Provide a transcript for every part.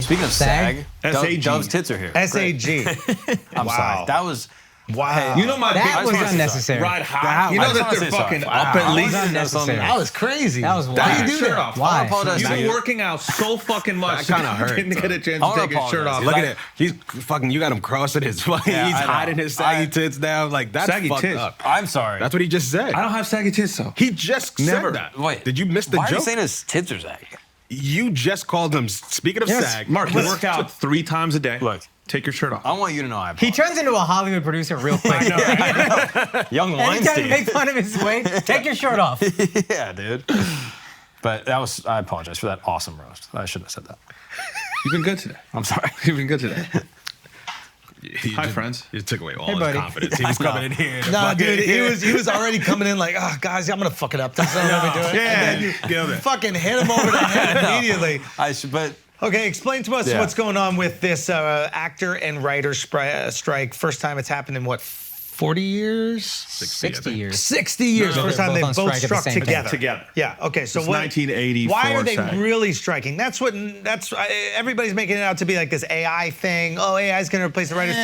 Speaking of SAG, SAG. Dove's tits are here. SAG. I'm sorry. That was... Wow. You know my That big was unnecessary. Ride high. You know that they're fucking up at least. That was crazy. That was Why wild. you do that? Off. Why? I apologize. You've been working out so fucking much. That kinda hurt, Didn't get a chance I to take his shirt apologize. off. Look at it. He's fucking. You got him crossing his. He's I know. hiding his saggy tits down. Like that's Saggy fucked tits. up. I'm sorry. That's what he just said. I don't have saggy tits though. He just Never. said that. Wait. Did you miss the Why are you joke? saying his tits are saggy? You just called him. Speaking of Yes. sag, Mark, you work out 3 times a day. Look. Take your shirt off. I want you to know I He apologize. turns into a Hollywood producer real quick. Young Anytime you Weinstein. make fun of his weight, take your shirt off. Yeah, dude. But that was... I apologize for that awesome roast. I shouldn't have said that. You've been good today. I'm sorry. You've been good today. Hi, just, friends. You took away all Hey, his buddy. confidence. He was coming in here. to Nah, fucking- dude, he was already coming in like, oh, guys, I'm gonna fuck it up. That's not what I'm doing. Yeah, And then give you it. fucking hit him over the head immediately. I should... But... Okay, explain to us Yeah. what's going on with this actor and writer strike. First time it's happened in what, 40 years? 60 years. 60 years. No, First they're time they both on both strike at the struck same time. together. Together. Yeah. Okay. So It's what? 1984 Why are they SAG. really striking? That's everybody's making it out to be like this AI thing. Oh, AI is going to replace the writers.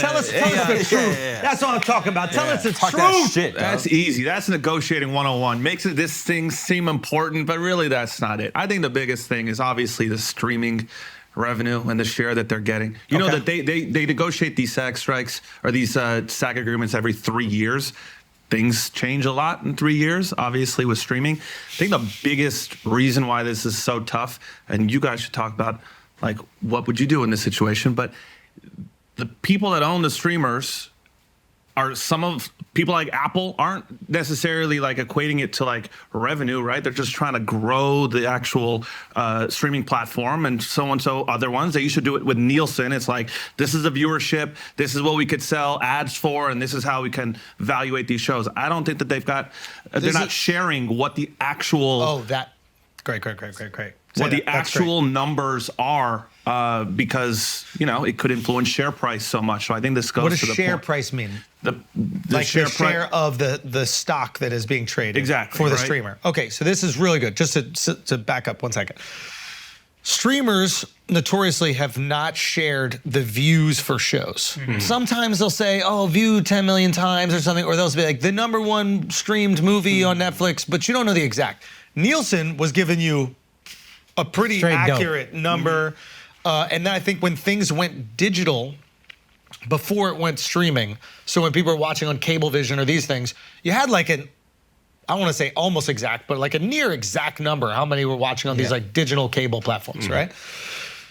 Tell us the truth. That's what I'm talking about. Tell us the Talk truth. that shit, dog. That's easy. That's negotiating 101. Makes it this thing seem important, but really that's not it. I think the biggest thing is obviously the streaming revenue and the share that they're getting. You know that they negotiate these SAG strikes or these SAG agreements every 3 years. Things change a lot in 3 years, obviously, with streaming. I think the biggest reason why this is so tough, and you guys should talk about, like, what would you do in this situation, but the people that own the streamers are some of people like Apple aren't necessarily like equating it to like revenue, right? They're just trying to grow the actual streaming platform and so and so other ones. They used to do it with Nielsen. It's like, this is the viewership, this is what we could sell ads for, and this is how we can evaluate these shows. I don't think that they've got, they're not sharing what the actual... Oh, that. Great. What the actual numbers are, because it could influence share price so much. So I think this goes What does to the share point. price mean? The Like share the share of the stock that is being traded Exactly, for the right. streamer. Okay, so this is really good. Just to back up 1 second. Streamers notoriously have not shared the views for shows. Sometimes they'll say, oh, viewed 10 million times or something, or they'll be like, the #1 streamed movie on Netflix, but you don't know the exact. Nielsen was giving you a pretty Straight dope. accurate number. And then I think when things went digital, before it went streaming, so when people were watching on Cablevision or these things, you had like I don't want to say almost exact, but like a near exact number, how many were watching on these like digital cable platforms, right?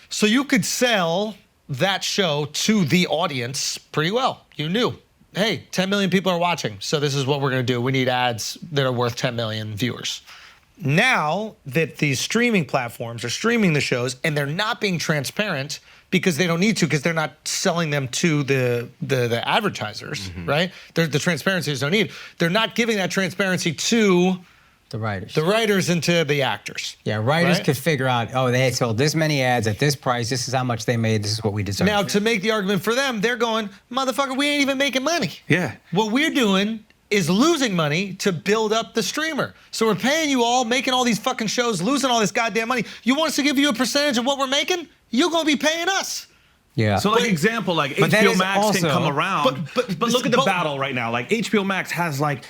So you could sell that show to the audience pretty well. You knew, hey, 10 million people are watching, so this is what we're going to do. We need ads that are worth 10 million viewers. Now that these streaming platforms are streaming the shows and they're not being transparent because they don't need to, because they're not selling them to the advertisers, right? The transparencies don't need. They're not giving that transparency to The writers. the writers and to the actors. Yeah, writers Right? could figure out, oh, they sold this many ads at this price. This is how much they made. This is what we deserve. Now, to make the argument for them, they're going, motherfucker, we ain't even making money. Yeah. What we're doing is losing money to build up the streamer. So we're paying you all, making all these fucking shows, losing all this goddamn money. You want us to give you a percentage of what we're making? You're going to be paying us. yeah. So, like, example, like but that HBO is Max can also- come around, but look at the but- battle right now. Like, HBO Max has like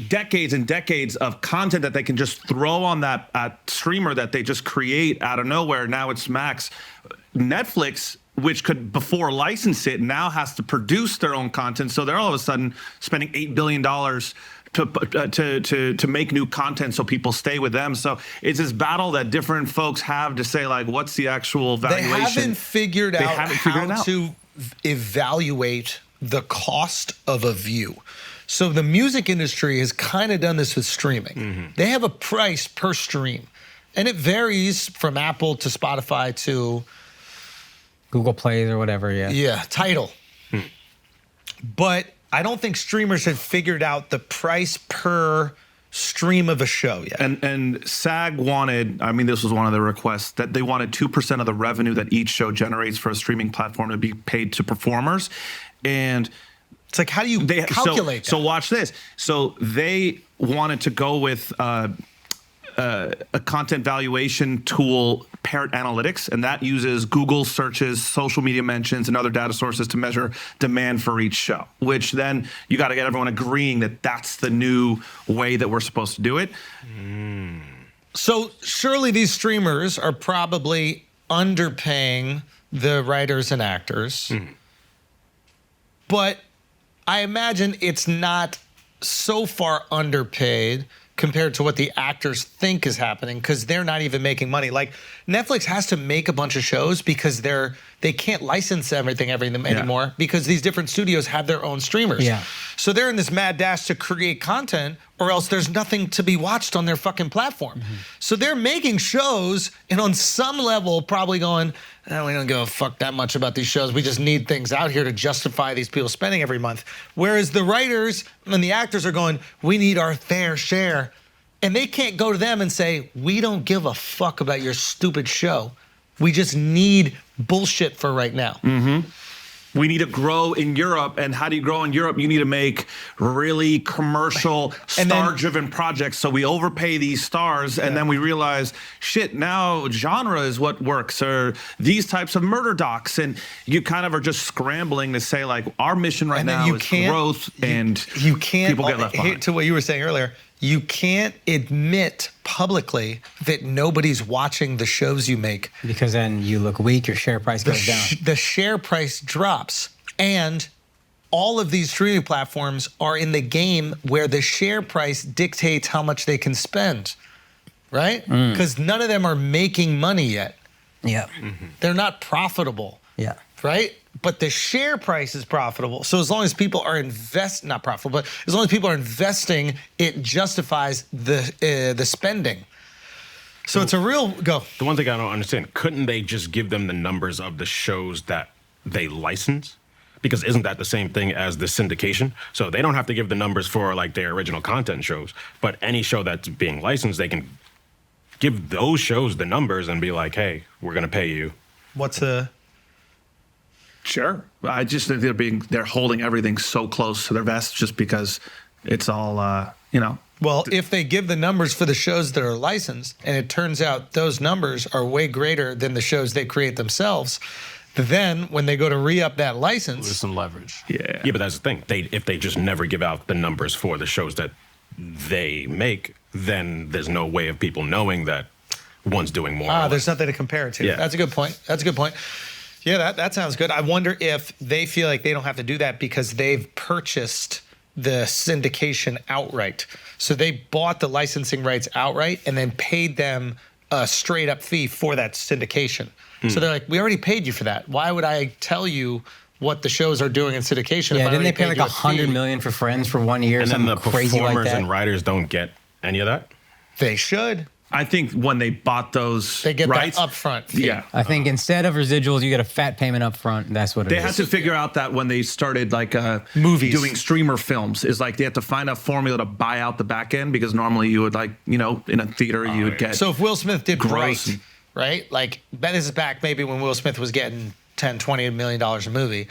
decades and decades of content that they can just throw on that streamer that they just create out of nowhere. Now it's Max. Netflix, which could before license it, now has to produce their own content. So they're all of a sudden spending $8 billion to make new content so people stay with them. So it's this battle that different folks have to say, like, what's the actual They valuation? haven't figured They out haven't figured it how out. to evaluate the cost of a view. So the music industry has kind of done this with streaming. They have a price per stream, and it varies from Apple to Spotify to Google Plays or whatever, yeah. Tidal. But I don't think streamers have figured out the price per stream of a show yet. And SAG wanted, I mean, this was one of the requests, that they wanted 2% of the revenue that each show generates for a streaming platform to be paid to performers. And It's like, how do you calculate that? So watch this. So they wanted to go with a content valuation tool, Parrot Analytics, and that uses Google searches, social media mentions, and other data sources to measure demand for each show, which then you got to get everyone agreeing that that's the new way that we're supposed to do it. So surely these streamers are probably underpaying the writers and actors, but I imagine it's not so far underpaid compared to what the actors think is happening, because they're not even making money. Like, Netflix has to make a bunch of shows because they can't license everything anymore because these different studios have their own streamers. Yeah. So they're in this mad dash to create content, or else there's nothing to be watched on their fucking platform. So they're making shows, and on some level probably going, we don't give a fuck that much about these shows. We just need things out here to justify these people spending every month. Whereas the writers and the actors are going, we need our fair share. And they can't go to them and say, we don't give a fuck about your stupid show. We just need bullshit for right now. We need to grow in Europe. And how do you grow in Europe? You need to make really commercial, star-driven projects. So we overpay these stars, and then we realize, shit, now genre is what works, or these types of murder docs. And you kind of are just scrambling to say, like, our mission right now is growth, and you can't, people get left behind. To what you were saying earlier, you can't admit publicly that nobody's watching the shows you make. Because then you look weak, your share price goes down. The share price drops. And all of these streaming platforms are in the game where the share price dictates how much they can spend, right? Because none of them are making money yet. Yeah. They're not profitable. Yeah. Right? But the share price is profitable. So as long as people are not profitable, but as long as people are investing, it justifies the spending. So it's a real go. The one thing I don't understand, couldn't they just give them the numbers of the shows that they license? Because isn't that the same thing as the syndication? So they don't have to give the numbers for like their original content shows, but any show that's being licensed, they can give those shows the numbers and be like, hey, we're going to pay you. What's the... Sure. I just think they're holding everything so close to their vest just because it's all, Well, if they give the numbers for the shows that are licensed, and it turns out those numbers are way greater than the shows they create themselves, then when they go to re-up that license... There's some leverage. Yeah. Yeah, but that's the thing. If they just never give out the numbers for the shows that they make, then there's no way of people knowing that one's doing more. There's nothing to compare it to. Yeah. That's a good point. Yeah, that sounds good. I wonder if they feel like they don't have to do that because they've purchased the syndication outright. So they bought the licensing rights outright and then paid them a straight up fee for that syndication. So they're like, we already paid you for that. Why would I tell you what the shows are doing in syndication? Yeah, if I didn't they already pay like paid you a $100 fee? million for Friends for 1 year? And then the crazy like performers that? and writers don't get any of that? They should. I think when they bought those They get rights, that upfront fee. Yeah. I think instead of residuals, you get a fat payment up front. That's what it They is. had to figure out that when they started like Movies. doing streamer films, is like they had to find a formula to buy out the back end, because normally you would in a theater you would get. So if Will Smith did Gross. Bright, right? Like, this is back maybe when Will Smith was getting $10, $20 million a movie.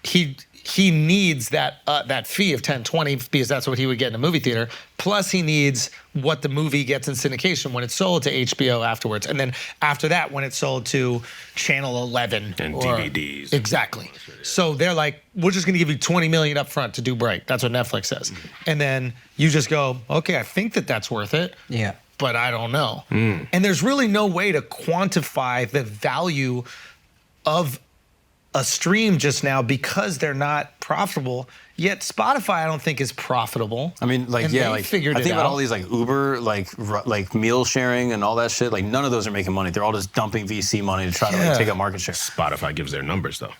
He needs that fee of 10, 20 because that's what he would get in a movie theater. Plus he needs what the movie gets in syndication when it's sold to HBO afterwards. And then after that, when it's sold to Channel 11. And DVDs. Exactly. So they're like, we're just gonna give you 20 million up front to do Bright. That's what Netflix says. And then you just go, okay, I think that's worth it. Yeah. But I don't know. And there's really no way to quantify the value of a stream just now because they're not profitable. Yet Spotify, I don't think, is profitable. I mean, And they figured I it think about out. all these like Uber, like meal sharing and all that shit. Like none of those are making money. They're all just dumping VC money to try to Yeah. take up market share. Spotify gives their numbers, though.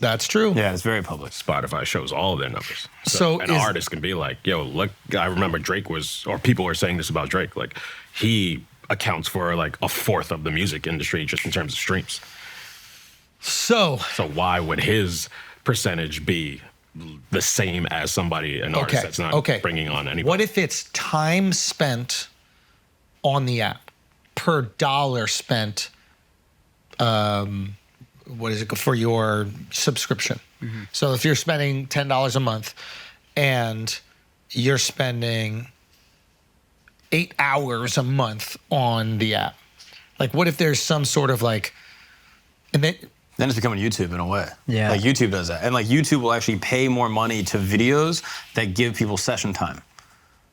That's true. Yeah, it's very public. Spotify shows all of their numbers. So an is- artist can be like, yo, look, I remember people were saying this about Drake. Like, he accounts for like a fourth of the music industry just in terms of streams. So So why would his percentage be the same as an artist that's not bringing on anybody? What if it's time spent on the app per dollar spent? What is it for your subscription? So if you're spending $10 a month and you're spending 8 hours a month on the app? Like, what if there's some sort of like, and then it's becoming YouTube in a way. Yeah. Like YouTube does that. And like YouTube will actually pay more money to videos that give people session time.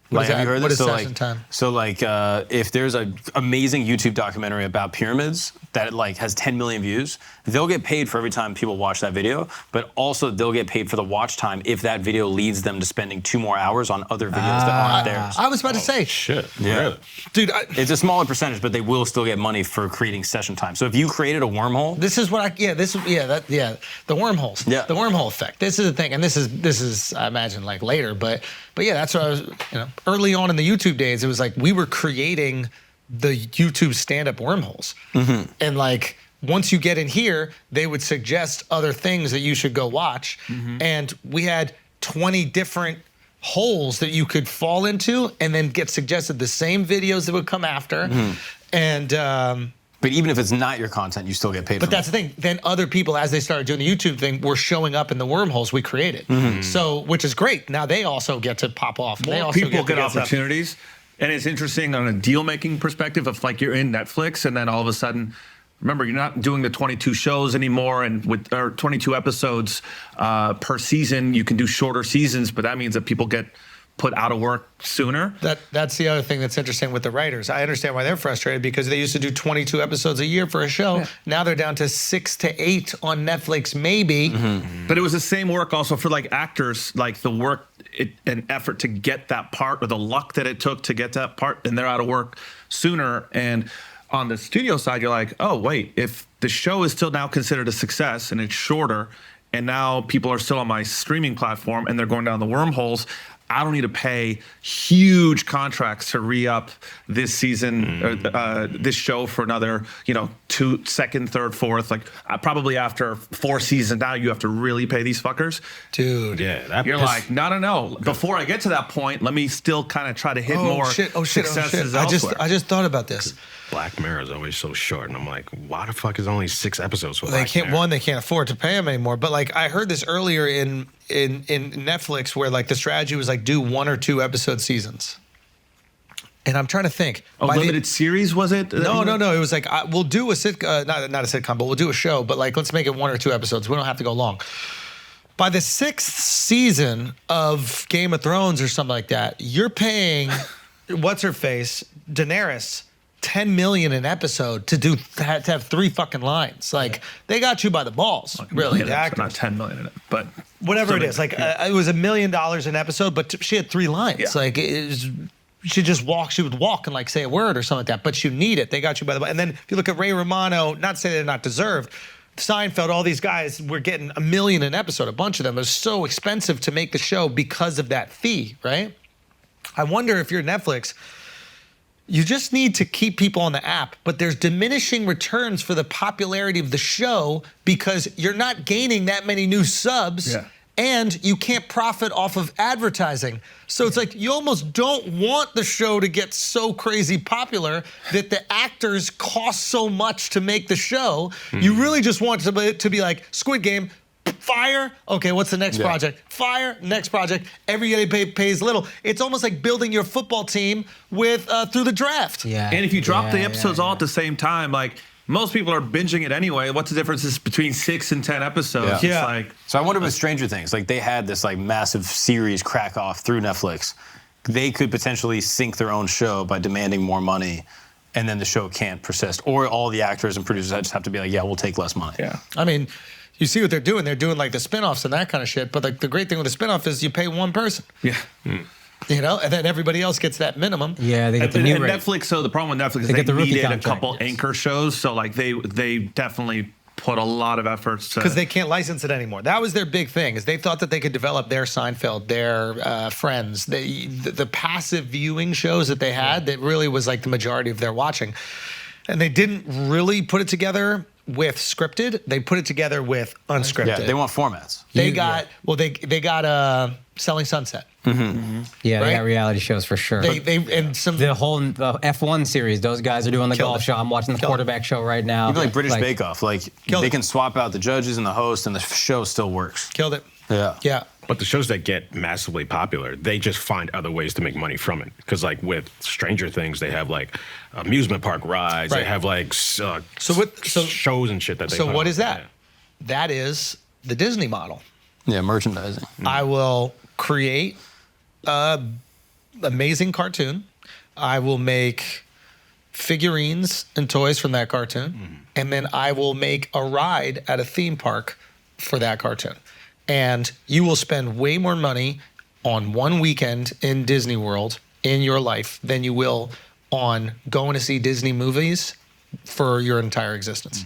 What is Have that? you heard What this? is session time? So like if there's an amazing YouTube documentary about pyramids that like has 10 million views, they'll get paid for every time people watch that video, but also they'll get paid for the watch time if that video leads them to spending 2 more hours on other videos that aren't theirs. I was about to say, Shit. Yeah. Really? dude, It's a smaller percentage, but they will still get money for creating session time. So if you created a wormhole, this is what the wormholes. Yeah. The wormhole effect. This is the thing, and this is I imagine like later, but yeah, that's what I was, early on in the YouTube days, it was like we were creating the YouTube stand-up wormholes. And like once you get in here, they would suggest other things that you should go watch. And we had 20 different holes that you could fall into and then get suggested the same videos that would come after. And but even if it's not your content, you still get paid. but that's the thing. Then other people, as they started doing the YouTube thing, were showing up in the wormholes we created. So, which is great. Now they also get to pop off. They More also people to get opportunities. And it's interesting on a deal-making perspective of like you're in Netflix and then all of a sudden, remember, you're not doing the 22 shows anymore and or 22 episodes per season. You can do shorter seasons, but that means that people get put out of work sooner. That's the other thing that's interesting with the writers. I understand why they're frustrated because they used to do 22 episodes a year for a show. Yeah. Now they're down to 6 to 8 on Netflix, maybe. But it was the same work also for like actors, like the work and effort to get that part or the luck that it took to get that part, and they're out of work sooner. And on the studio side, you're like, oh, wait, if the show is still now considered a success and it's shorter, and now people are still on my streaming platform and they're going down the wormholes, I don't need to pay huge contracts to re-up this season, or this show for another, 2, second, third, fourth. Like probably after 4 seasons now, you have to really pay these fuckers. Dude. Yeah. You're like, no. Before I get to that point, let me still kind of try to hit more successes elsewhere. I just thought about this. Black Mirror is always so short, and I'm like, why the fuck is only 6 episodes for They Black can't. Mirror? One, they can't afford to pay them anymore. But like, I heard this earlier in Netflix, where like the strategy was like do 1 or 2 episode seasons. And I'm trying to think. A limited series, was it? No. It was like we'll do a sitcom, not a sitcom, but we'll do a show. But like, let's make it 1 or 2 episodes. We don't have to go long. By the 6th season of Game of Thrones or something like that, you're paying what's her face, Daenerys, $10 million an episode to have 3 fucking lines. Like they got you by the balls, really. The actors. Not 10 million in it, but whatever it is. Like it was $1 million an episode, but she had 3 lines. Yeah. Like she would walk and like say a word or something like that. But you need it. They got you by the balls. And then if you look at Ray Romano, not to say they're not deserved. Seinfeld, all these guys were getting $1 million an episode. A bunch of them. It was so expensive to make the show because of that fee, right? I wonder if you're Netflix. You just need to keep people on the app, but there's diminishing returns for the popularity of the show because you're not gaining that many new subs, and you can't profit off of advertising. So it's like you almost don't want the show to get so crazy popular that the actors cost so much to make the show. You really just want it to be like Squid Game. Fire. Okay, what's the next project? Fire. Next project. Everybody pays little. It's almost like building your football team with through the draft. Yeah. And if you drop the episodes all at the same time, like most people are binging it anyway. What's the difference between 6 and 10 episodes? Yeah. It's like, so I wonder with Stranger Things, like they had this like massive series crack off through Netflix. They could potentially sink their own show by demanding more money, and then the show can't persist. Or all the actors and producers just have to be like, yeah, we'll take less money. yeah. I mean, you see what they're doing. They're doing like the spinoffs and that kind of shit. But like the great thing with the spinoff is you pay one person. Yeah. And then everybody else gets that minimum. Yeah, they get the And new rate. Netflix, so the problem with Netflix is They they get the rookie needed a contract, couple yes. anchor shows. So like they definitely put a lot of efforts to. Because they can't license it anymore. That was their big thing, is they thought that they could develop their Seinfeld, their Friends, the passive viewing shows that they had that really was like the majority of their watching. And they didn't really put it together with scripted. They put it together with unscripted. Yeah, they want formats. They got Selling Sunset. Yeah, Right? they got reality shows for sure. And some The whole F1 series, those guys are doing the Killed golf it. show. I'm watching the Killed it. quarterback show right now. Even like British Bake Off, like Killed they it. can swap out the judges and the host, and the show still works. killed it. Yeah. Yeah. But the shows that get massively popular, they just find other ways to make money from it. Because like with Stranger Things, they have like amusement park rides. Right. They have like shows and shit that they. So put what on. is that? Yeah. That is the Disney model. Yeah, merchandising. I will create an amazing cartoon. I will make figurines and toys from that cartoon. And then I will make a ride at a theme park for that cartoon. And you will spend way more money on one weekend in Disney World in your life than you will on going to see Disney movies for your entire existence.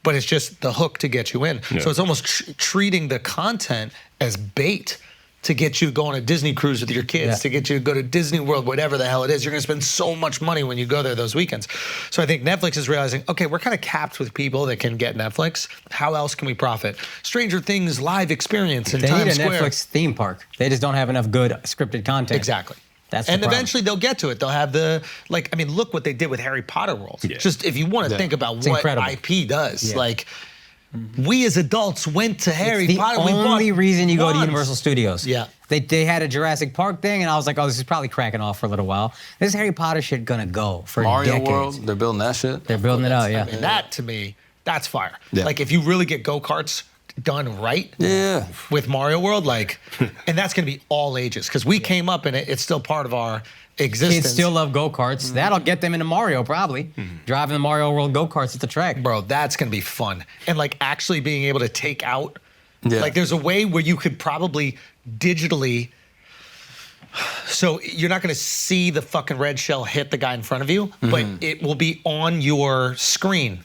But it's just the hook to get you in. Yeah. So it's almost treating the content as bait to get you to go on a Disney cruise with your kids, to get you to go to Disney World, whatever the hell it is. You're gonna spend so much money when you go there those weekends. So I think Netflix is realizing, okay, we're kind of capped with people that can get Netflix. How else can we profit? Stranger Things live experience in They Times need a Square. Netflix theme park. They just don't have enough good scripted content. Exactly. That's the and problem. eventually they'll get to it. They'll have the, like, I mean, look what they did with Harry Potter World. Yeah. Just if you want to think about It's what incredible. IP does, Yeah. like, we as adults went to Harry It's the Potter. only reason you go to wands. Universal Studios. Yeah. They had a Jurassic Park thing, and I was like, oh, this is probably cracking off for a little while. This Harry Potter shit gonna go for Mario decades. World, they're building that shit. They're building it out, yeah. And that, to me, that's fire. Yeah. Like, if you really get go-karts done right Yeah. with Mario World, like, and that's going to be all ages, because we came up in it. It's still part of our existence. Kids still love go-karts. That'll get them into Mario, probably. Driving the Mario World go-karts at the track. Bro, that's going to be fun. And, like, actually being able to take out, Yeah. like, there's a way where you could probably digitally, so you're not going to see the fucking red shell hit the guy in front of you, but it will be on your screen.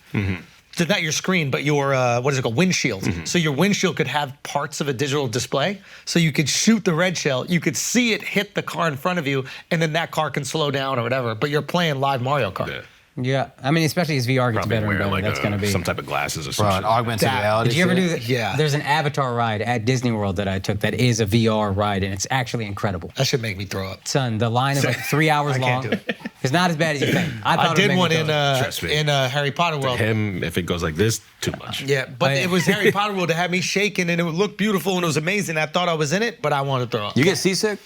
So not your screen, but your, what is it called, windshield. So your windshield could have parts of a digital display. So you could shoot the red shell, you could see it hit the car in front of you, and then that car can slow down or whatever, but you're playing live Mario Kart. Yeah. Yeah, I mean, especially as VR gets Probably better and wear better, like that's gonna be. some type of glasses or Bro, an something. augmented That- reality. Did you ever shit. do that? Yeah. There's an Avatar ride at Disney World that I took that is a VR ride, and it's actually incredible. That should make me throw up. Son, the line is like 3 hours I long. can't do it. It's not as bad as you think. I thought it would did make one me in throw up. Trust me. Harry Potter World. Him, if it goes like this, too much. Yeah, but it was Harry Potter World. It had me shaking, and it would look beautiful, and it was amazing. I thought I was in it, but I wanted to throw up. You get seasick?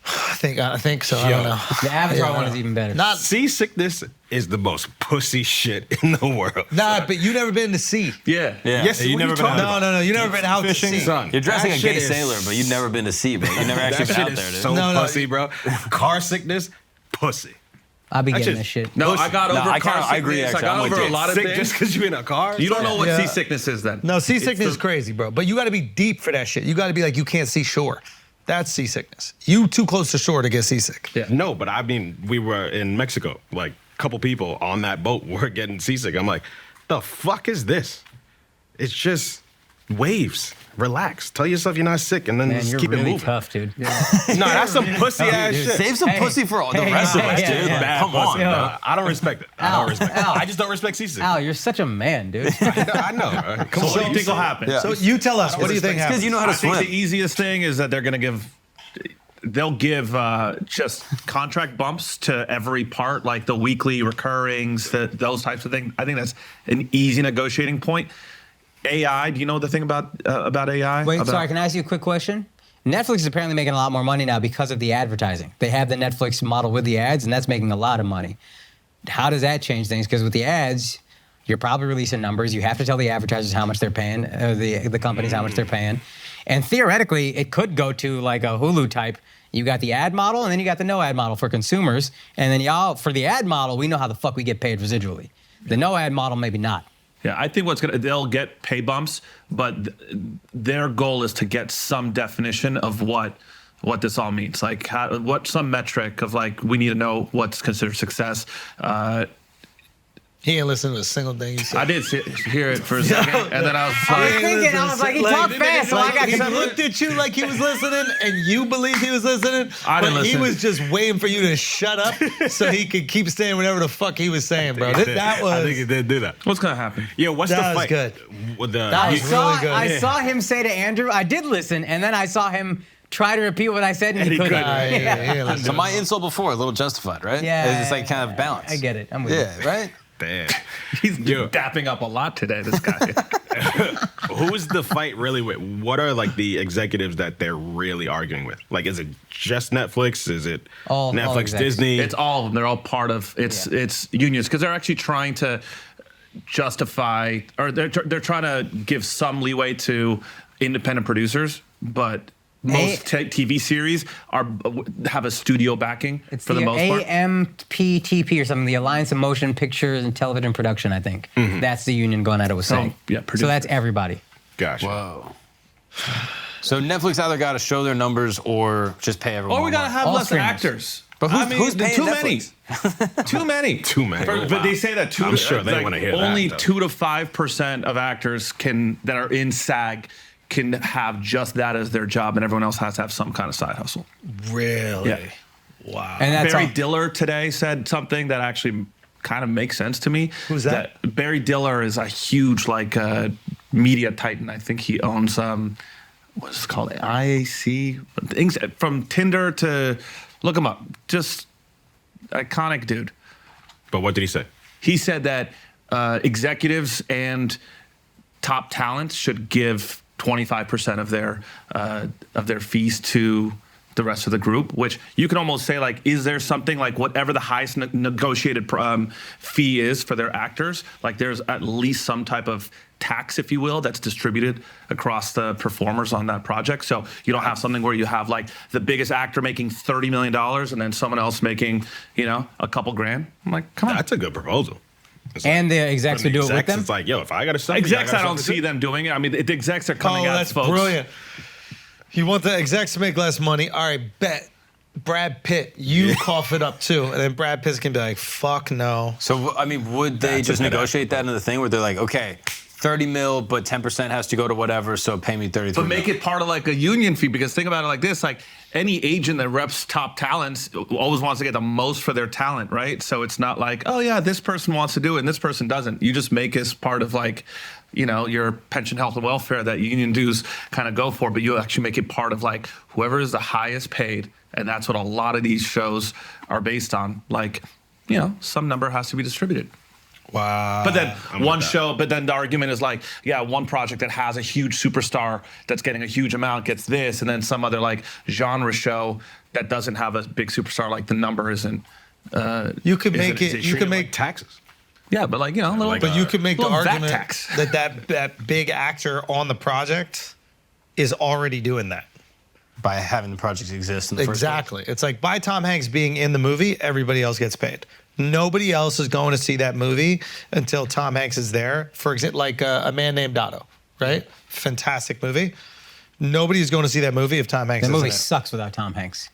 I think so. I don't know. The Avatar Yeah. one is even better. Not Seasickness is the most pussy shit in the world. Nah, but you never been to sea. Yeah. Yeah. Yes, You you never never been been out- No, you never been out fishing, to sea. son. You're dressing That a gay shit is- sailor, but you've never been to sea, bro. You never actually That been shit out there, is dude. so No, pussy, bro. Car sickness, pussy. I'll be That getting shit- this shit. No, Pussy. I got No, over I car kinda- I agree, sickness. actually. I I'm got with over a you. lot of Sick things. just because you're in a car? You don't know what Yeah. seasickness is then. No, seasickness is crazy, bro. But you got to be deep for that shit. You got to be like, you can't see shore. That's seasickness. You too close to shore to get seasick. Yeah. No, but I mean, we were in Mexico. Like, a couple people on that boat were getting seasick. I'm like, the fuck is this? It's just waves. Relax. Tell yourself you're not sick, and then Man, just you're keep it really moving. tough, dude. No, that's some pussy ass dude. shit. Save some Hey, pussy for all the hey, rest of hey, us, yeah, dude. yeah. Like, come on, Pussy, bro. bro. I don't respect it. I Al, don't respect it. Al. I just don't respect seasick. Al, you're such a man, dude. I know. Right? Come So on, what do you think will happen? Yeah. So you tell us, what do you think It's happens? because you know how to I think swim. the easiest thing is that they'll give just contract bumps to every part, like the weekly recurrings, those types of things. I think that's an easy negotiating point. AI, do you know the thing about AI? Wait, About- sorry, can I ask you a quick question? Netflix is apparently making a lot more money now because of the advertising. They have the Netflix model with the ads, and that's making a lot of money. How does that change things? Because with the ads, you're probably releasing numbers. You have to tell the advertisers how much they're paying, the companies how much they're paying. And theoretically, it could go to like a Hulu type. You got the ad model, and then you got the no ad model for consumers. And then y'all, for the ad model, we know how the fuck we get paid residually. The no ad model, maybe not. Yeah, I think they'll get pay bumps, but their goal is to get some definition of what this all means. Like, some metric of like, we need to know what's considered success. He ain't listened to a single thing you said. I did hear it for a second, and then I was I was like, thinking, I was like, he talked fast, so I got he confused. looked at you like he was listening, and you believed he was listening. I didn't but he listen. was just waiting for you to shut up so he could keep saying whatever the fuck he was saying, bro. I think was. he did do that. what's gonna happen? Yeah, what's That the was fight? good. With the, That was really good. I saw him say to Andrew, I did listen, and then I saw him try to repeat what I said, and he couldn't. Yeah. So my insult before, a little justified, right? Yeah, It's like kind of balance. I get it. I'm with you. Yeah, right? Damn. He's dapping up a lot today, this guy. Who's the fight really with? What are like the executives that they're really arguing with? Like, is it just Netflix? Is it All Netflix, execs. Disney? It's all of them. They're all part of it's unions because they're actually trying to justify or they're trying to give some leeway to independent producers, but most TV series have a studio backing for the most part. AMPTP or something, the Alliance of Motion Pictures and Television Production, I think. That's the union going at it with SAG. yeah, so that's everybody. Gotcha. Whoa. So Netflix either got to show their numbers or just pay everyone. Or we gotta have All less streamers. actors. But who's paying too Netflix? Too many. Too many. But they say that I'm sure they wanna hear that, only though. 2 to 5% of actors that are in SAG can have just that as their job, and everyone else has to have some kind of side hustle. Really? Yeah. Wow. And that's Barry all. Diller today said something that actually kind of makes sense to me. Who's that? Barry Diller is a huge media titan. I think he owns what's it called, IAC, things from Tinder to look him up. Just iconic dude. But what did he say? He said that executives and top talent should give 25% of their fees to the rest of the group, which you can almost say like, is there something like whatever the highest negotiated fee is for their actors, like there's at least some type of tax, if you will, that's distributed across the performers on that project. So you don't have something where you have like the biggest actor making $30 million and then someone else making, a couple grand. I'm like, come on. That's a good proposal. It's And like, the execs from would do it with execs, them? It's like, yo, if I got to sub, Execs, I don't see them doing it. I mean, the execs are coming Oh, out, that's folks. brilliant. You want the execs to make less money? All right, bet. Brad Pitt, you cough it up too. And then Brad Pitt can be like, fuck no. So, I mean, would they just negotiate that into the thing where they're like, okay, 30 mil, but 10% has to go to whatever, so pay me 33 But make it part of like a union fee, because think about it like this, like any agent that reps top talents always wants to get the most for their talent, right? So it's not like, oh yeah, this person wants to do it and this person doesn't. You just make it part of like, your pension, health, and welfare that union dues kind of go for, but you actually make it part of like whoever is the highest paid, and that's what a lot of these shows are based on. Like, some number has to be distributed. Wow. But then but then the argument is like, yeah, one project that has a huge superstar that's getting a huge amount gets this, and then some other like genre show that doesn't have a big superstar, like the number isn't. You could isn't- make is it. You Treat could it make. like taxes. Yeah, but like, a little. Like, But you could make the little VAT argument tax. that big actor on the project is already doing that. by having the project exist in the first place. Exactly. It's like by Tom Hanks being in the movie, everybody else gets paid. Nobody else is going to see that movie until Tom Hanks is there. For example, like A Man Named Otto, right? Fantastic movie. Nobody's going to see that movie if Tom Hanks The isn't movie in it. sucks without Tom Hanks.